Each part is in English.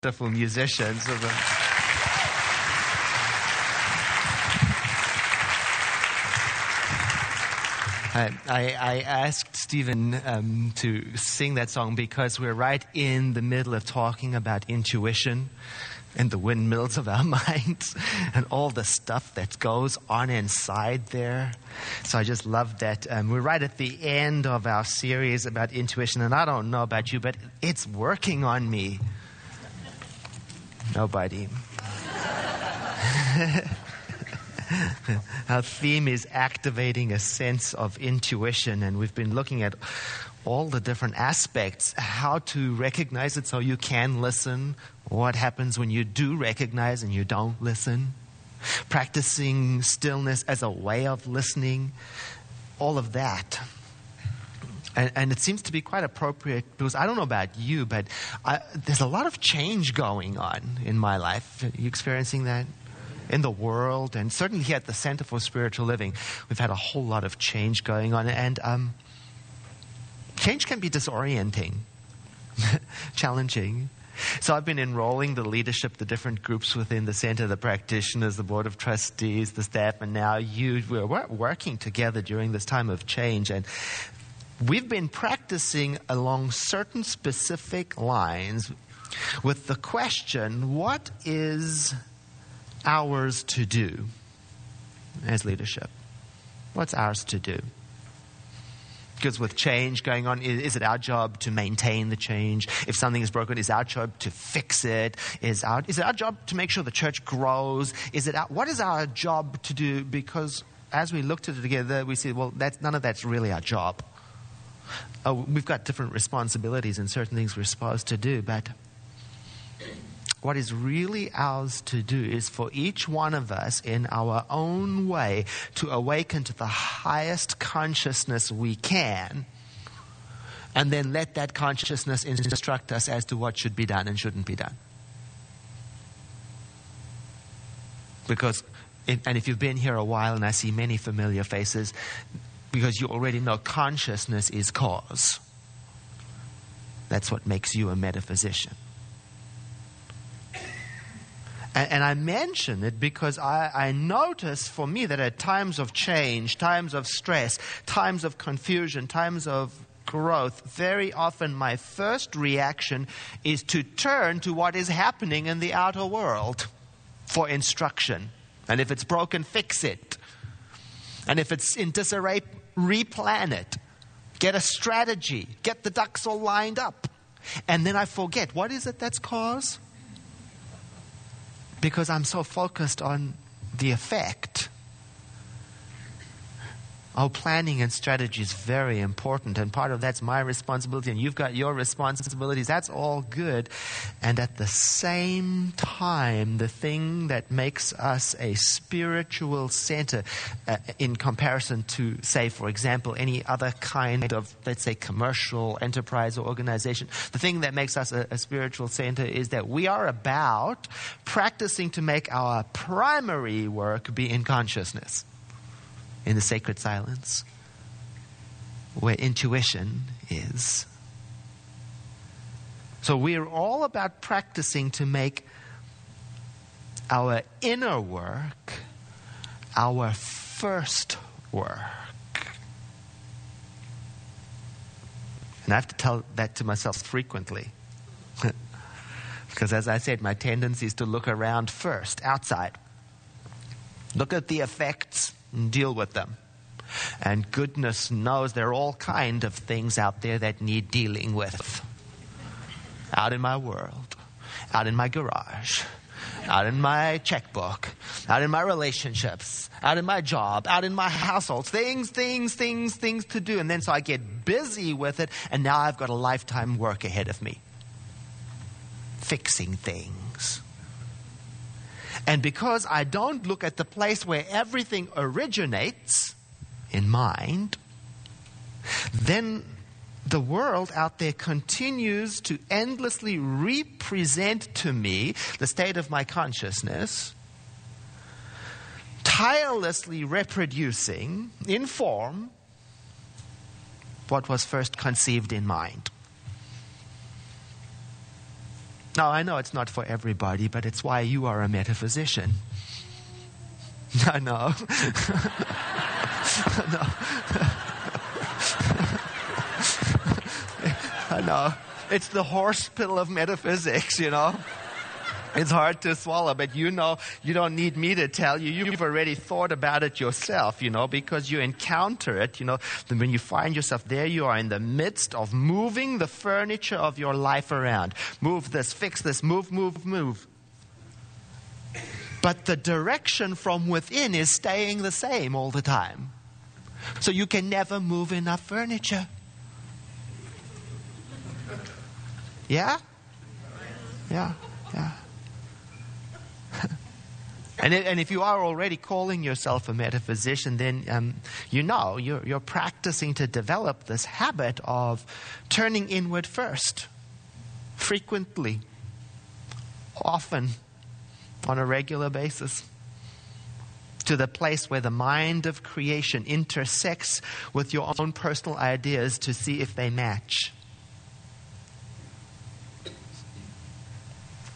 wonderful musicians. I asked Stephen to sing that song because we're right in the middle of talking about intuition and the windmills of our minds and all the stuff that goes on inside there. So I just love that. We're right at the end of our series about intuition, and I don't know about you, but it's working on me. Nobody. Our theme is activating a sense of intuition, and we've been looking at all the different aspects, how to recognize it so you can listen, what happens when you do recognize and you don't listen, practicing stillness as a way of listening, all of that. And it seems to be quite appropriate because I don't know about you, but there's a lot of change going on in my life. Are you experiencing that? In the world, and certainly here at the Center for Spiritual Living, we've had a whole lot of change going on, and change can be disorienting, challenging. So I've been enrolling the leadership, the different groups within the center, the practitioners, the board of trustees, the staff, and now you. We're working together during this time of change, and we've been practicing along certain specific lines with the question, what is ours to do as leadership? What's ours to do? Because with change going on, is it our job to maintain the change? If something is broken, is our job to fix it? Is it our job to make sure the church grows? What is our job to do? Because as we looked at it together, we said, well, none of that's really our job. We've got different responsibilities and certain things we're supposed to do, but what is really ours to do is for each one of us in our own way to awaken to the highest consciousness we can, and then let that consciousness instruct us as to what should be done and shouldn't be done. Because, if you've been here a while, and I see many familiar faces, because you already know consciousness is cause. That's what makes you a metaphysician. And I mention it because I notice for me that at times of change, times of stress, times of confusion, times of growth, very often my first reaction is to turn to what is happening in the outer world for instruction. And if it's broken, fix it. And if it's in disarray, replan it. Get a strategy. Get the ducks all lined up. And then I forget, what is it that's cause? Because I'm so focused on the effect. Planning and strategy is very important, and part of that's my responsibility, and you've got your responsibilities. That's all good. And at the same time, the thing that makes us a spiritual center in comparison to, say, for example, any other kind of, let's say, commercial enterprise or organization, the thing that makes us a spiritual center is that we are about practicing to make our primary work be in consciousness. In the sacred silence, where intuition is. So we're all about practicing to make our inner work our first work. And I have to tell that to myself frequently. Because as I said, my tendency is to look around first, outside. Look at the effects and deal with them. And goodness knows there are all kinds of things out there that need dealing with. Out in my world, out in my garage, out in my checkbook, out in my relationships, out in my job, out in my household. Things to do. And then so I get busy with it, and now I've got a lifetime work ahead of me. Fixing things. And because I don't look at the place where everything originates in mind, then the world out there continues to endlessly represent to me the state of my consciousness, tirelessly reproducing in form what was first conceived in mind. Now, I know it's not for everybody, but it's why you are a metaphysician. I know. I know. It's the horse pill of metaphysics, It's hard to swallow, but you don't need me to tell you. You've already thought about it yourself, because you encounter it, Then when you find yourself there, you are in the midst of moving the furniture of your life around. Move this, fix this, move. But the direction from within is staying the same all the time. So you can never move enough furniture. Yeah? Yeah. And if you are already calling yourself a metaphysician, then you're practicing to develop this habit of turning inward first, frequently, often, on a regular basis, to the place where the mind of creation intersects with your own personal ideas to see if they match.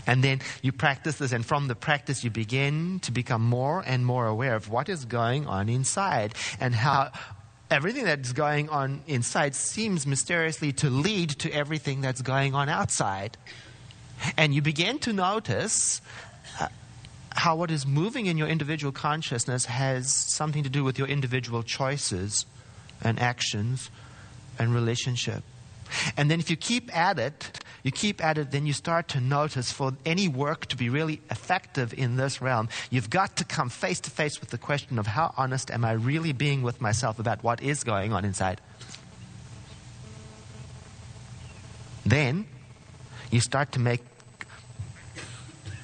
And then you practice this, and from the practice you begin to become more and more aware of what is going on inside, and how everything that's going on inside seems mysteriously to lead to everything that's going on outside. And you begin to notice how what is moving in your individual consciousness has something to do with your individual choices and actions and relationship. And then if you keep at it, then you start to notice, for any work to be really effective in this realm, you've got to come face to face with the question of how honest am I really being with myself about what is going on inside. Then you start to make,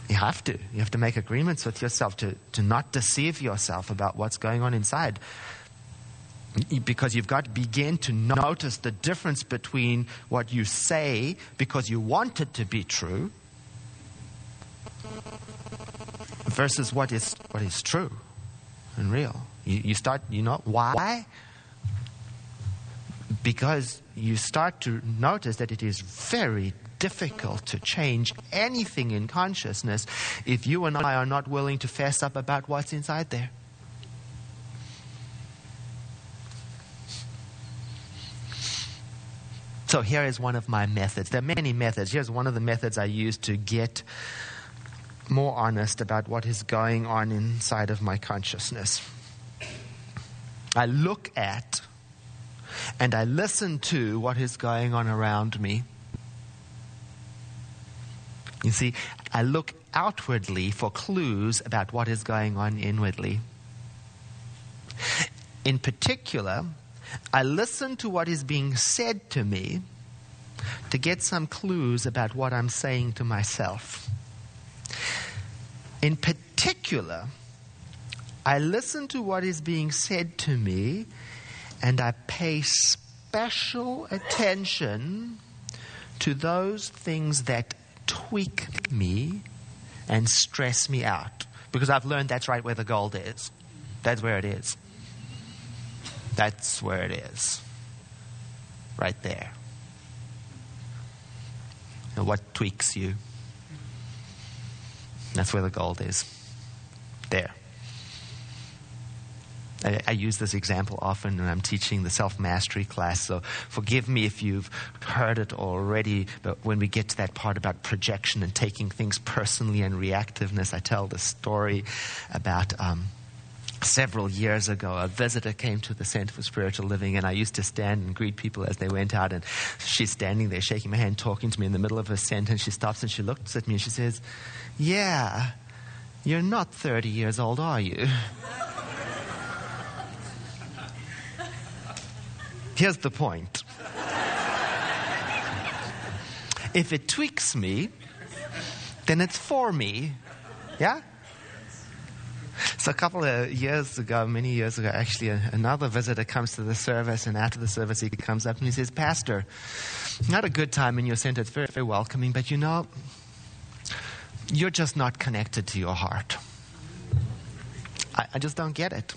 you have to make agreements with yourself to not deceive yourself about what's going on inside. Because you've got to begin to notice the difference between what you say because you want it to be true versus what is true and real. You start, why? Because you start to notice that it is very difficult to change anything in consciousness if you and I are not willing to fess up about what's inside there. So here is one of my methods. There are many methods. Here's one of the methods I use to get more honest about what is going on inside of my consciousness. I look at and I listen to what is going on around me. You see, I look outwardly for clues about what is going on inwardly. In particular, I listen to what is being said to me to get some clues about what I'm saying to myself. In particular, I listen to what is being said to me and I pay special attention to those things that tweak me and stress me out. Because I've learned that's right where the gold is. That's where it is. That's where it is. Right there. And what tweaks you? That's where the gold is. There. I use this example often when I'm teaching the self-mastery class, so forgive me if you've heard it already, but when we get to that part about projection and taking things personally and reactiveness, I tell the story about several years ago, a visitor came to the Center for Spiritual Living, and I used to stand and greet people as they went out, and she's standing there shaking my hand, talking to me in the middle of her sentence. She stops and she looks at me and she says, "Yeah, you're not 30 years old, are you?" Here's the point. If it tweaks me, then it's for me. Yeah? So a couple of years ago, many years ago, actually, another visitor comes to the service, and after the service he comes up and he says, "Pastor, I had a good time in your center. It's very, very welcoming, but you're just not connected to your heart. I just don't get it."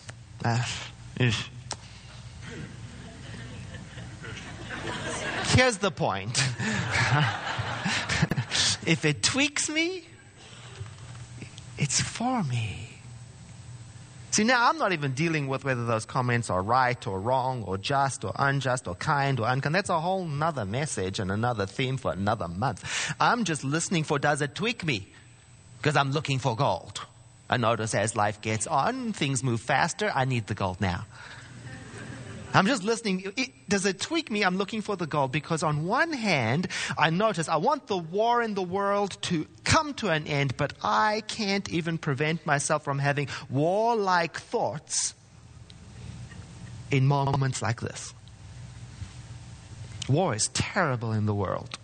Here's the point. If it tweaks me, it's for me. See, now I'm not even dealing with whether those comments are right or wrong or just or unjust or kind or unkind. That's a whole nother message and another theme for another month. I'm just listening for, does it tweak me? Because I'm looking for gold. I notice as life gets on, things move faster. I need the gold now. I'm just listening. Does it tweak me? I'm looking for the gold because on one hand, I notice I want the war in the world to come to an end, but I can't even prevent myself from having warlike thoughts in moments like this. War is terrible in the world,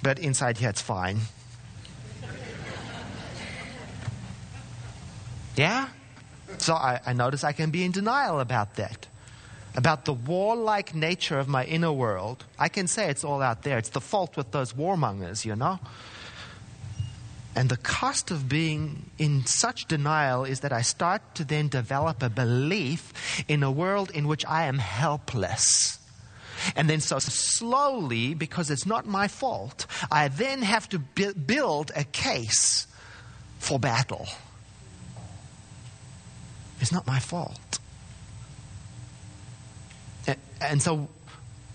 but inside here it's fine. Yeah? So I notice I can be in denial about that. About the warlike nature of my inner world. I can say it's all out there. It's the fault with those warmongers, you know. And the cost of being in such denial is that I start to then develop a belief in a world in which I am helpless. And then so slowly, because it's not my fault, I then have to build a case for battle. It's not my fault. And so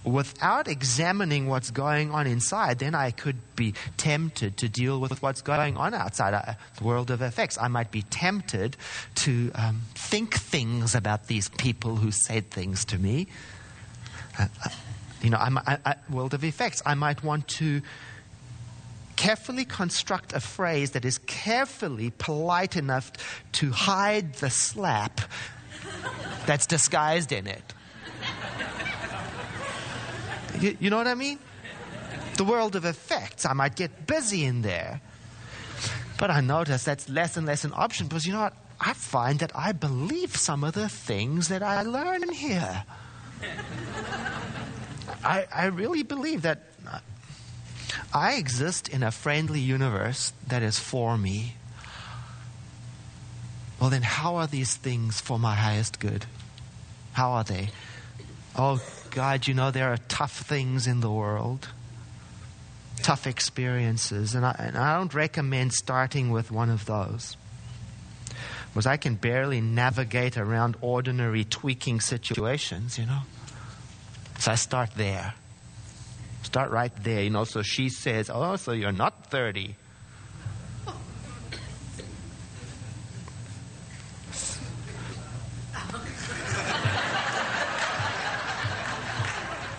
without examining what's going on inside, then I could be tempted to deal with what's going on outside the world of effects. I might be tempted to think things about these people who said things to me. World of effects. I might want to carefully construct a phrase that is carefully polite enough to hide the slap that's disguised in it. You know what I mean? The world of effects. I might get busy in there. But I notice that's less and less an option because, you know what? I find that I believe some of the things that I learn here. I really believe that I exist in a friendly universe that is for me. Well, then how are these things for my highest good? How are they? Oh, God, you know, there are tough things in the world, tough experiences, and I don't recommend starting with one of those, because I can barely navigate around ordinary tweaking situations, you know. So I start there. Start right there, you know. So she says, oh, so you're not 30.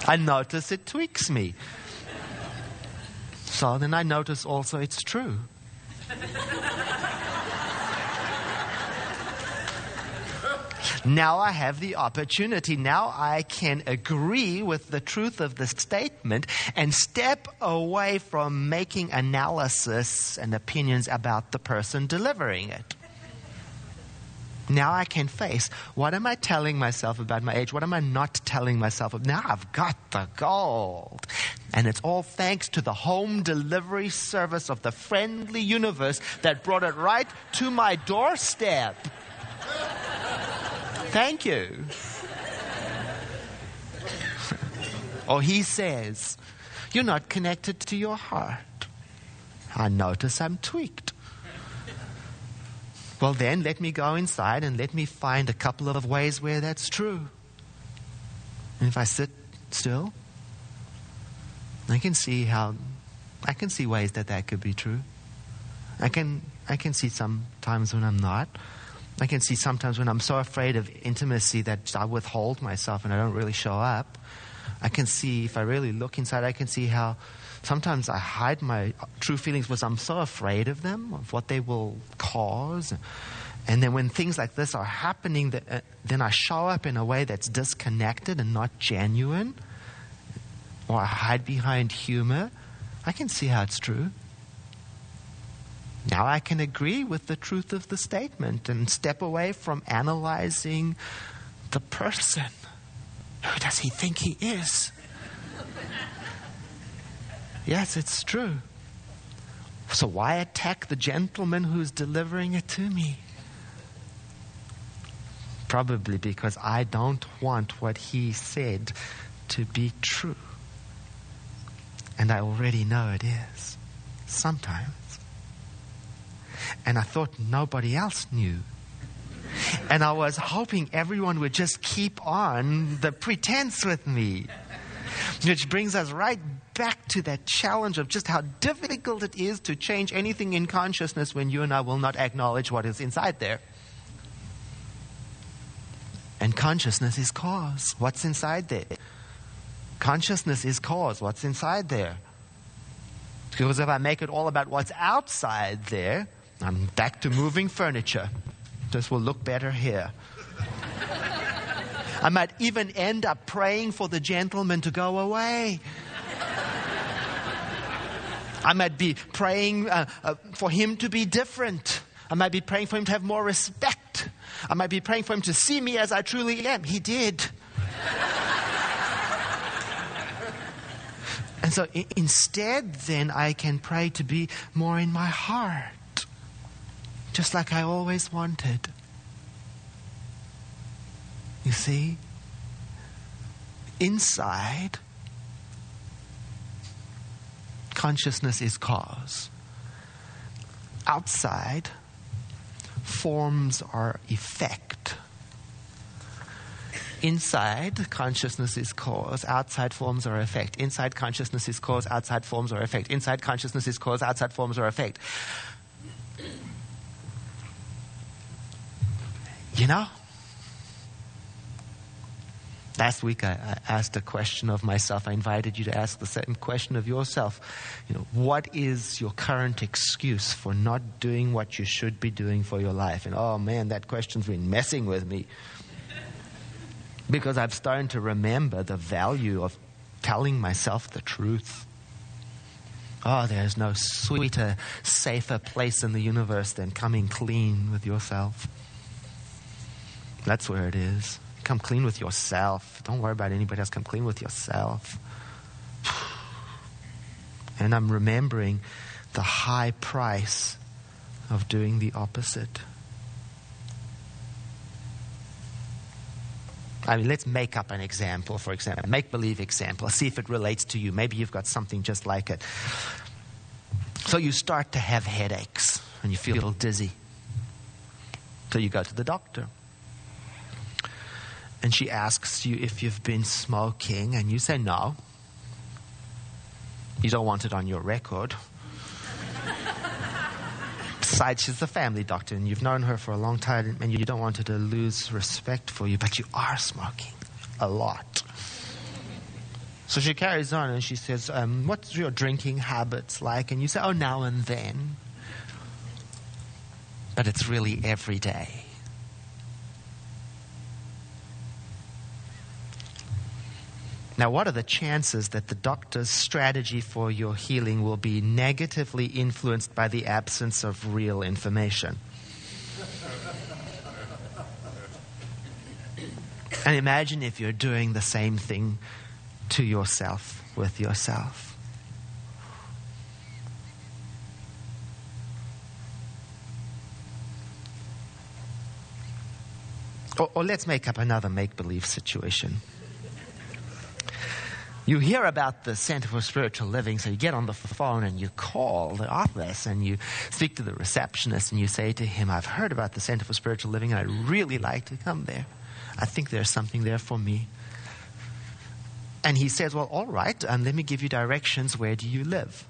I notice it tweaks me. So then I notice also it's true. Now I have the opportunity. Now I can agree with the truth of the statement and step away from making analysis and opinions about the person delivering it. Now I can face, what am I telling myself about my age? What am I not telling myself? Now I've got the gold. And it's all thanks to the home delivery service of the friendly universe that brought it right to my doorstep. Thank you. Or he says, you're not connected to your heart. I notice I'm tweaked. Well, then let me go inside and let me find a couple of ways where that's true. And if I sit still, I can see ways that could be true. I can see sometimes when I'm not. I can see sometimes when I'm so afraid of intimacy that I withhold myself and I don't really show up. I can see, if I really look inside, I can see how sometimes I hide my true feelings because I'm so afraid of them, of what they will cause. And then when things like this are happening, then I show up in a way that's disconnected and not genuine. Or I hide behind humor. I can see how it's true. Now I can agree with the truth of the statement and step away from analyzing the person. Who does he think he is? Yes, it's true. So why attack the gentleman who's delivering it to me? Probably because I don't want what he said to be true. And I already know it is. Sometimes. And I thought nobody else knew. And I was hoping everyone would just keep on the pretense with me. Which brings us right back to that challenge of just how difficult it is to change anything in consciousness when you and I will not acknowledge what is inside there. And consciousness is cause. What's inside there? Consciousness is cause. What's inside there? Because if I make it all about what's outside there, I'm back to moving furniture. This will look better here. I might even end up praying for the gentleman to go away. I might be praying for him to be different. I might be praying for him to have more respect. I might be praying for him to see me as I truly am. He did. And so instead, then, I can pray to be more in my heart, just like I always wanted. You see? Inside, consciousness is cause. Outside, forms are effect. Inside, consciousness is cause. Outside, forms are effect. Inside, consciousness is cause. Outside, forms are effect. Inside, consciousness is cause. Outside, forms are effect. You know? Last week I asked a question of myself. I invited you to ask the same question of yourself. You know, what is your current excuse for not doing what you should be doing for your life? And oh man, that question's been messing with me. Because I've started to remember the value of telling myself the truth. Oh, there's no sweeter, safer place in the universe than coming clean with yourself. That's where it is. Come clean with yourself. Don't worry about anybody else. Come clean with yourself. And I'm remembering the high price of doing the opposite. I mean, let's make up an example, for example. Make-believe example. See if it relates to you. Maybe you've got something just like it. So you start to have headaches and you feel dizzy. So you go to the doctor. And she asks you if you've been smoking, and you say no. You don't want it on your record. Besides, she's a family doctor, and you've known her for a long time, and you don't want her to lose respect for you, but you are smoking a lot. So she carries on, and she says, what's your drinking habits like? And you say, oh, now and then. But it's really every day. Now, what are the chances that the doctor's strategy for your healing will be negatively influenced by the absence of real information? And imagine if you're doing the same thing to yourself, with yourself. Or let's make up another make-believe situation. You hear about the Center for Spiritual Living, so you get on the phone and you call the office and you speak to the receptionist and you say to him, I've heard about the Center for Spiritual Living and I'd really like to come there. I think there's something there for me. And he says, well, all right, let me give you directions. Where do you live?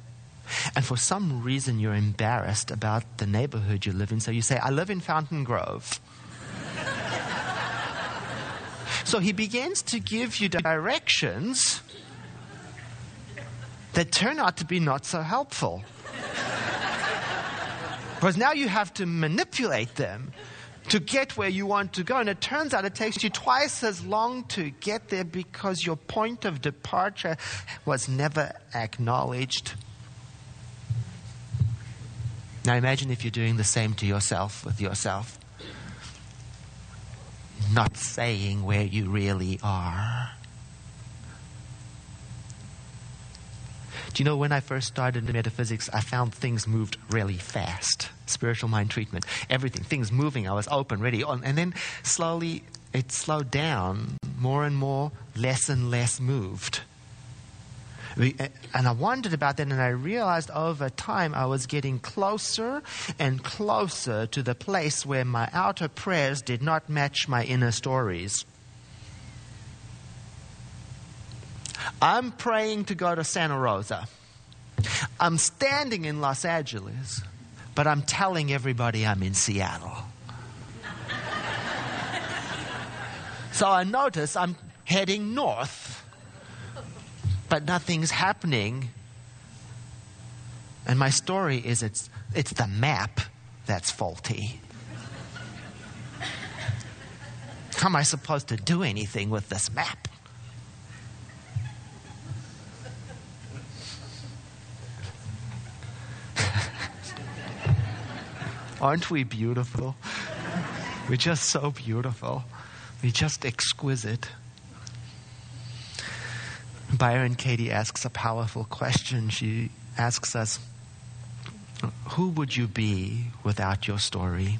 And for some reason you're embarrassed about the neighborhood you live in, so you say, I live in Fountain Grove. So he begins to give you directions that turn out to be not so helpful. Because now you have to manipulate them to get where you want to go. And it turns out it takes you twice as long to get there because your point of departure was never acknowledged. Now imagine if you're doing the same to yourself with yourself. Not saying where you really are. Do you know, when I first started in metaphysics, I found things moved really fast. Spiritual mind treatment, everything, things moving. I was open, ready on. And then slowly it slowed down. More and more, less and less moved. And I wondered about that, and I realized over time I was getting closer and closer to the place where my outer prayers did not match my inner stories. I'm praying to go to Santa Rosa. I'm standing in Los Angeles, but I'm telling everybody I'm in Seattle. So I notice I'm heading north, but nothing's happening. And my story is it's the map that's faulty. How am I supposed to do anything with this map? Aren't we beautiful? We're just so beautiful. We're just exquisite. Byron Katie asks a powerful question. She asks us, who would you be without your story?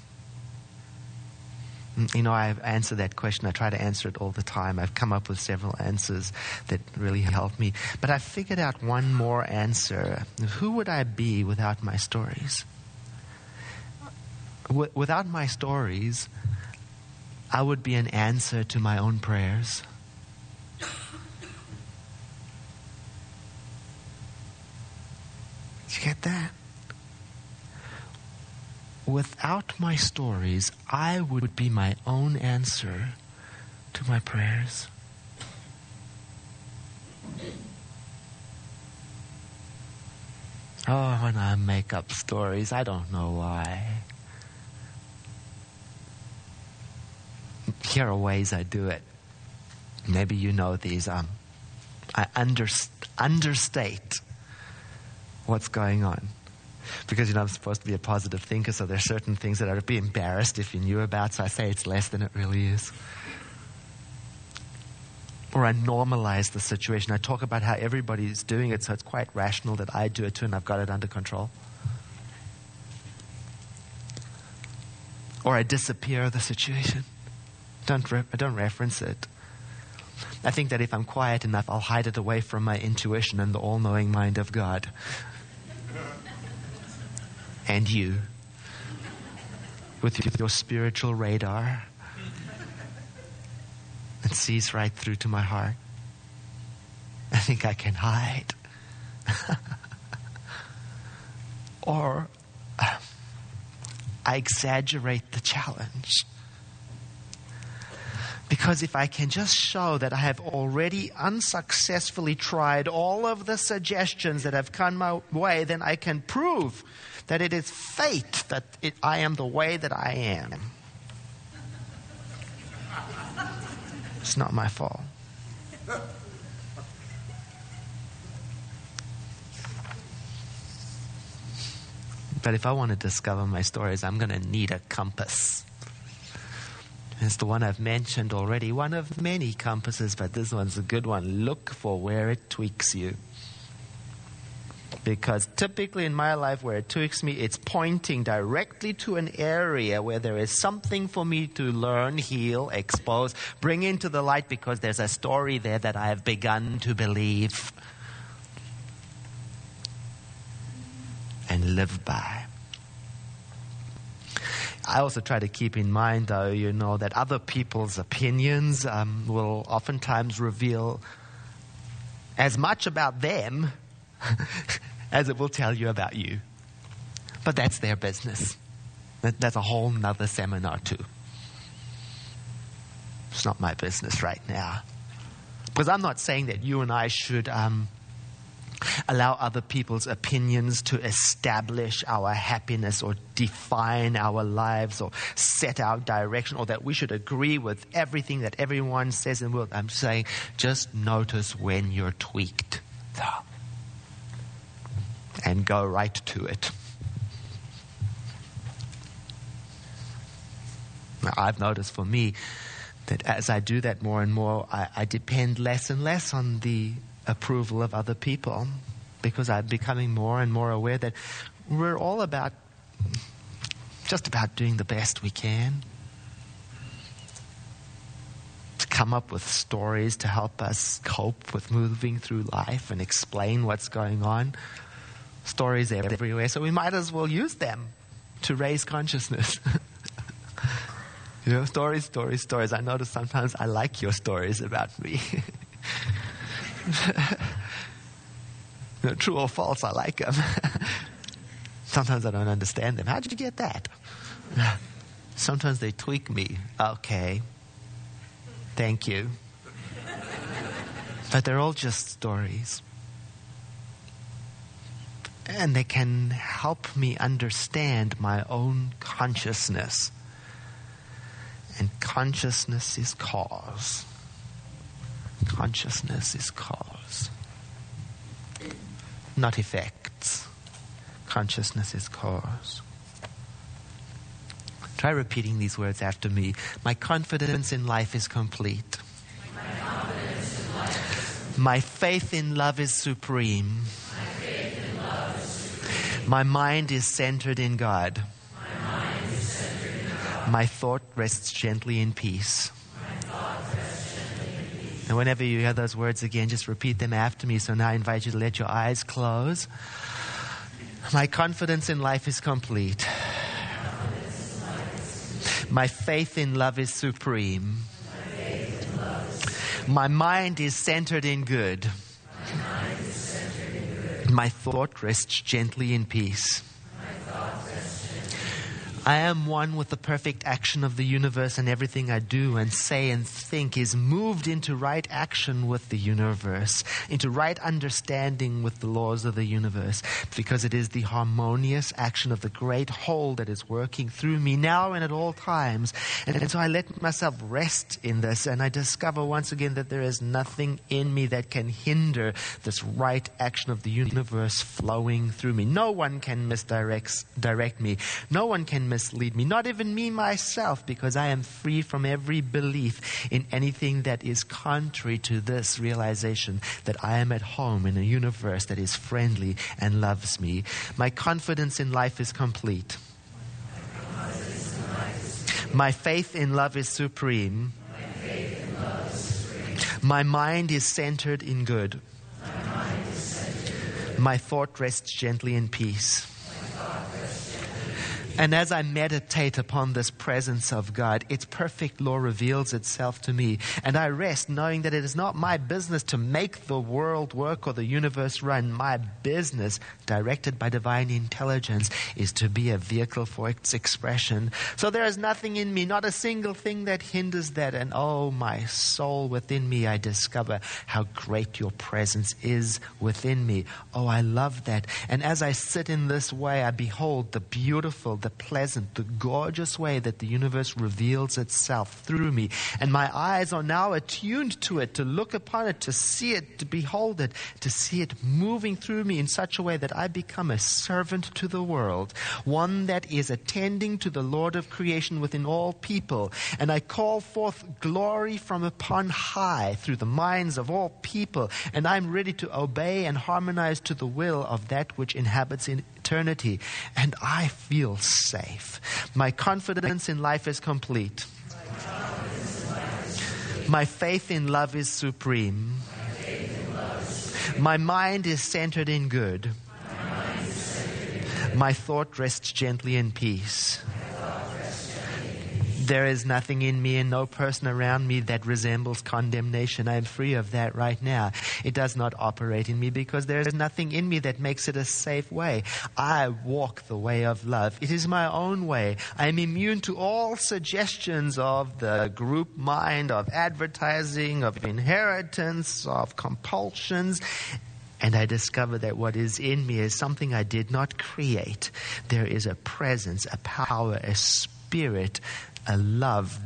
You know, I've answered that question. I try to answer it all the time. I've come up with several answers that really help me. But I figured out one more answer. Who would I be without my stories? Without my stories, I would be an answer to my own prayers. Did you get that? Without my stories, I would be my own answer to my prayers. Oh, when I make up stories, I don't know why. Here are ways I do it. Maybe you know these. I understate what's going on. Because, you know, I'm supposed to be a positive thinker, so there are certain things that I'd be embarrassed if you knew about, so I say it's less than it really is. Or I normalize the situation. I talk about how everybody's doing it, so it's quite rational that I do it too, and I've got it under control. Or I disappear the situation. I don't reference it. I think that if I'm quiet enough, I'll hide it away from my intuition and the all-knowing mind of God. And you, with your spiritual radar, it sees right through to my heart. I think I can hide. Or I exaggerate the challenge. Because if I can just show that I have already unsuccessfully tried all of the suggestions that have come my way, then I can prove that it is fate that I am the way that I am. It's not my fault. But if I want to discover my stories, I'm going to need a compass. It's the one I've mentioned already, one of many compasses, but this one's a good one. Look for where it tweaks you. Because typically in my life where it tweaks me, it's pointing directly to an area where there is something for me to learn, heal, expose, bring into the light, because there's a story there that I have begun to believe and live by. I also try to keep in mind, though, you know, that other people's opinions will oftentimes reveal as much about them as it will tell you about you. But that's their business. That's a whole nother seminar, too. It's not my business right now. Because I'm not saying that you and I should allow other people's opinions to establish our happiness or define our lives or set our direction, or that we should agree with everything that everyone says in the world. I'm saying just notice when you're tweaked, though, and go right to it. Now, I've noticed for me that as I do that more and more, I depend less and less on the approval of other people, because I'm becoming more and more aware that we're all just about doing the best we can. come up with stories to help us cope with moving through life and explain what's going on. Stories are everywhere, so we might as well use them to raise consciousness. Stories. I notice sometimes I like your stories about me. True or false, I like them. Sometimes I don't understand them. How did you get that? Sometimes they tweak me. Okay. Thank you. But they're all just stories. And they can help me understand my own consciousness. And consciousness is cause. Consciousness is cause. Not effects. Consciousness is cause. Try repeating these words after me. My confidence in life is complete. My faith in love is supreme. My mind is centered in God. My thought rests gently in peace. And whenever you hear those words again, just repeat them after me. So now I invite you to let your eyes close. My confidence in life is complete. My faith in love is supreme. My mind is centered in good. My thought rests gently in peace. I am one with the perfect action of the universe, and everything I do and say and think is moved into right action with the universe, into right understanding with the laws of the universe, because it is the harmonious action of the great whole that is working through me now and at all times. And so I let myself rest in this, and I discover once again that there is nothing in me that can hinder this right action of the universe flowing through me. No one can direct me. No one can mislead me, not even me myself, because I am free from every belief in anything that is contrary to this realization that I am at home in a universe that is friendly and loves me. My confidence in life is complete. My faith in love is supreme. My mind is centered in good. My thought rests gently in peace. And as I meditate upon this presence of God, its perfect law reveals itself to me. And I rest knowing that it is not my business to make the world work or the universe run. My business, directed by divine intelligence, is to be a vehicle for its expression. So there is nothing in me, not a single thing that hinders that. And oh, my soul within me, I discover how great your presence is within me. Oh, I love that. And as I sit in this way, I behold the beautiful, the pleasant, the gorgeous way that the universe reveals itself through me. And my eyes are now attuned to it, to look upon it, to see it, to behold it, to see it moving through me in such a way that I become a servant to the world, one that is attending to the Lord of creation within all people. And I call forth glory from upon high through the minds of all people. And I'm ready to obey and harmonize to the will of that which inhabits in eternity, and I feel safe. My confidence in life is complete. My faith in love is supreme. My mind is centered in good. My thought rests gently in peace. There is nothing in me and no person around me that resembles condemnation. I am free of that right now. It does not operate in me because there is nothing in me that makes it a safe way. I walk the way of love. It is my own way. I am immune to all suggestions of the group mind, of advertising, of inheritance, of compulsions. And I discover that what is in me is something I did not create. There is a presence, a power, a spirit, a love,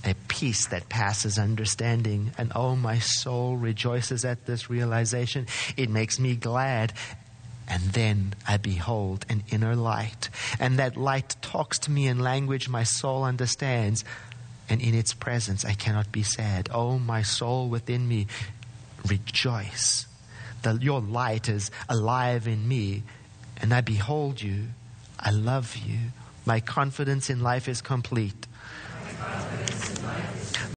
a peace that passes understanding. And oh, my soul rejoices at this realization. It makes me glad. And then I behold an inner light. And that light talks to me in language my soul understands. And in its presence I cannot be sad. Oh, my soul within me, rejoice. Your light is alive in me. And I behold you. I love you. My confidence in life is complete.